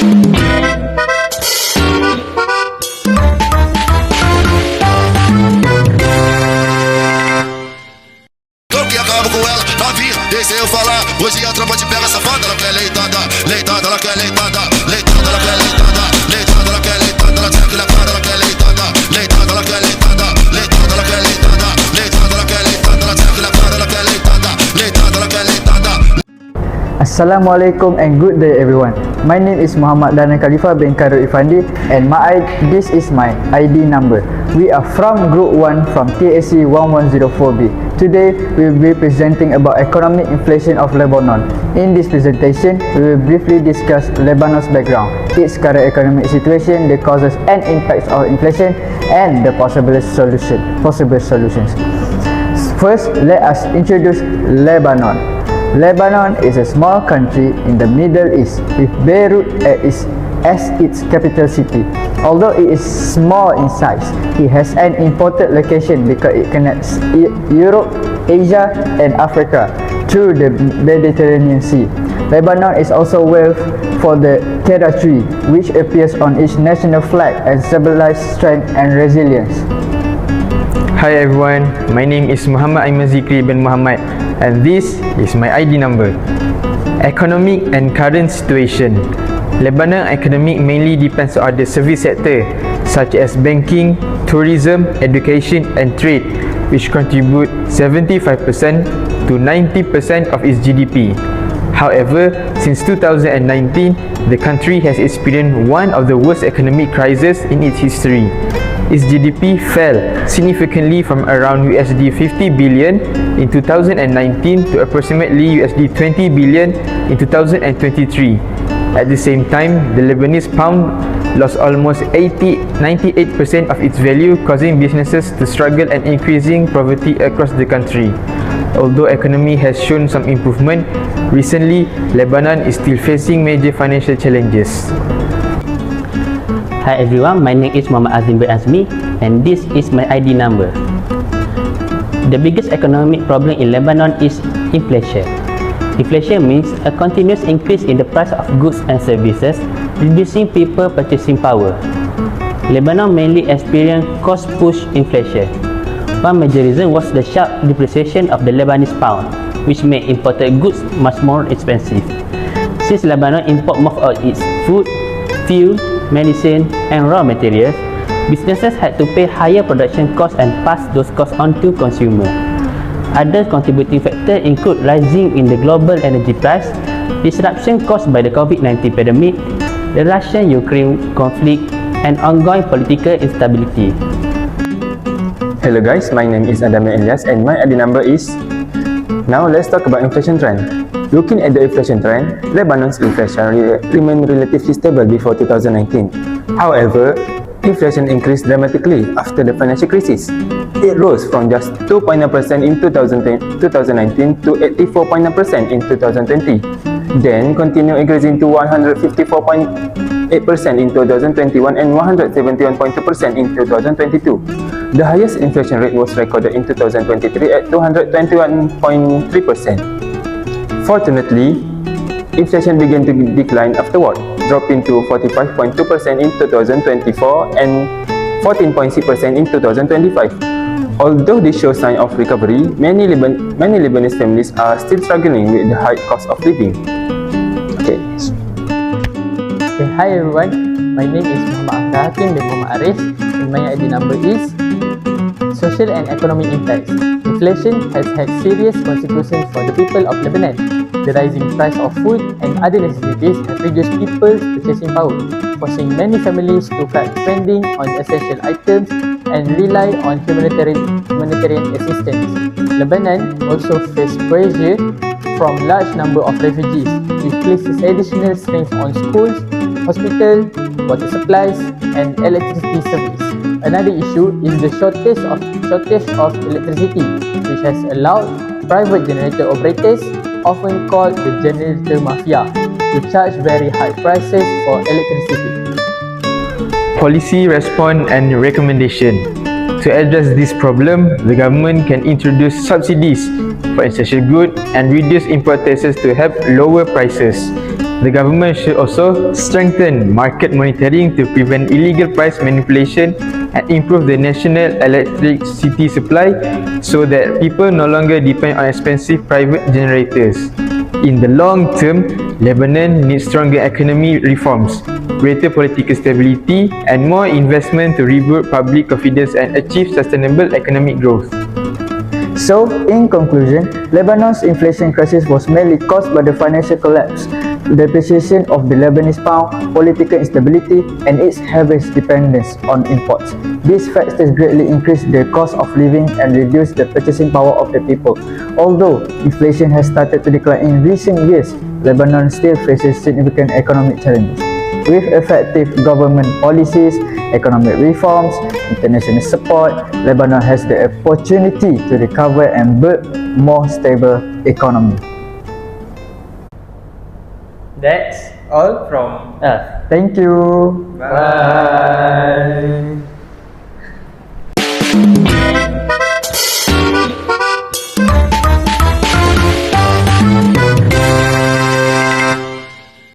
Que acaba com ela, novinha, deixa eu falar. Hoje a tropa te pega safada, ela quer leitada, leitada, ela quer leitada, leitada, ela quer leitada, leitada, ela quer leitada, ela quer leitada, ela quer leitada, leitada, ela quer leitada, leitada, ela quer leitada, leitada, ela quer leitada, ela quer leitada, ela quer leitada, leitada, ela quer leitada. Assalamualaikum and good day everyone. My name is Muhammad Dana Khalifa bin Karul Ifandi and this is my ID number. We are from Group 1 from TAC1104B. Today we will be presenting about economic inflation of Lebanon. In this presentation, we will briefly discuss Lebanon's background, its current economic situation, the causes and impacts of inflation, and the possible solutions. First, let us introduce Lebanon. Lebanon is a small country in the Middle East with Beirut as its capital city. Although it is small in size, it has an important location because it connects Europe, Asia and Africa through the Mediterranean Sea. Lebanon is also well for the Keda tree, which appears on its national flag and symbolizes strength and resilience. Hi everyone, my name is Muhammad Aiman Zikri bin Muhammad and this is my ID number. Economic and current situation. Lebanon economic mainly depends on the service sector such as banking, tourism, education and trade, which contribute 75% to 90% of its GDP. However, since 2019, the country has experienced one of the worst economic crises in its history. Its GDP fell significantly from around USD 50 billion in 2019 to approximately USD 20 billion in 2023. At the same time, the Lebanese pound lost almost 98% of its value, causing businesses to struggle and increasing poverty across the country. Although economy has shown some improvement, recently Lebanon is still facing major financial challenges. Hi everyone, my name is Muhammad Azim bin Azmi and this is my ID number. The biggest economic problem in Lebanon is inflation. Inflation means a continuous increase in the price of goods and services, reducing people purchasing power. Lebanon mainly experienced cost-push inflation. One major reason was the sharp depreciation of the Lebanese pound, which made imported goods much more expensive. Since Lebanon imports most of its food, fuel, medicine and raw materials, businesses had to pay higher production costs and pass those costs on to consumers. Other contributing factors include rising in the global energy price, disruption caused by the COVID-19 pandemic, the Russian-Ukraine conflict, and ongoing political instability. Hello guys, my name is Adam Elias and my ID number is... Now let's talk about inflation trend. Looking at the inflation trend, Lebanon's inflation remained relatively stable before 2019. However, inflation increased dramatically after the financial crisis. It rose from just 2.9% in 2019 to 84.9% in 2020, then continued increasing to 154.8% in 2021 and 171.2% in 2022. The highest inflation rate was recorded in 2023 at 221.3%. Fortunately, inflation began to decline afterward, dropping to 45.2% in 2024 and 14.6% in 2025. Although this shows signs of recovery, many Lebanese families are still struggling with the high cost of living. Okay, Hi everyone, my name is Muhammad Hakim bin Muhammad Arif and my ID number is Social and Economic Impacts. Inflation has had serious consequences for the people of Lebanon. The rising price of food and other necessities have reduced people's purchasing power, forcing many families to cut spending on essential items and rely on humanitarian assistance. Lebanon also faced pressure from large number of refugees, which places additional strains on schools, hospitals, water supplies, and electricity service. Another issue is the shortage of electricity, which has allowed private generator operators, often called the generator mafia, to charge very high prices for electricity. Policy response and recommendation. To address this problem, the government can introduce subsidies for essential goods and reduce import taxes to help lower prices. The government should also strengthen market monitoring to prevent illegal price manipulation and improve the national electricity supply so that people no longer depend on expensive private generators. In the long term, Lebanon needs stronger economic reforms, greater political stability, and more investment to rebuild public confidence and achieve sustainable economic growth. So, in conclusion, Lebanon's inflation crisis was mainly caused by the financial collapse, depreciation of the Lebanese pound, political instability, and its heavy dependence on imports. These factors greatly increased the cost of living and reduced the purchasing power of the people. Although inflation has started to decline in recent years, Lebanon still faces significant economic challenges. With effective government policies, economic reforms, international support, Lebanon has the opportunity to recover and build more stable economy. That's all from us. Thank you. Bye.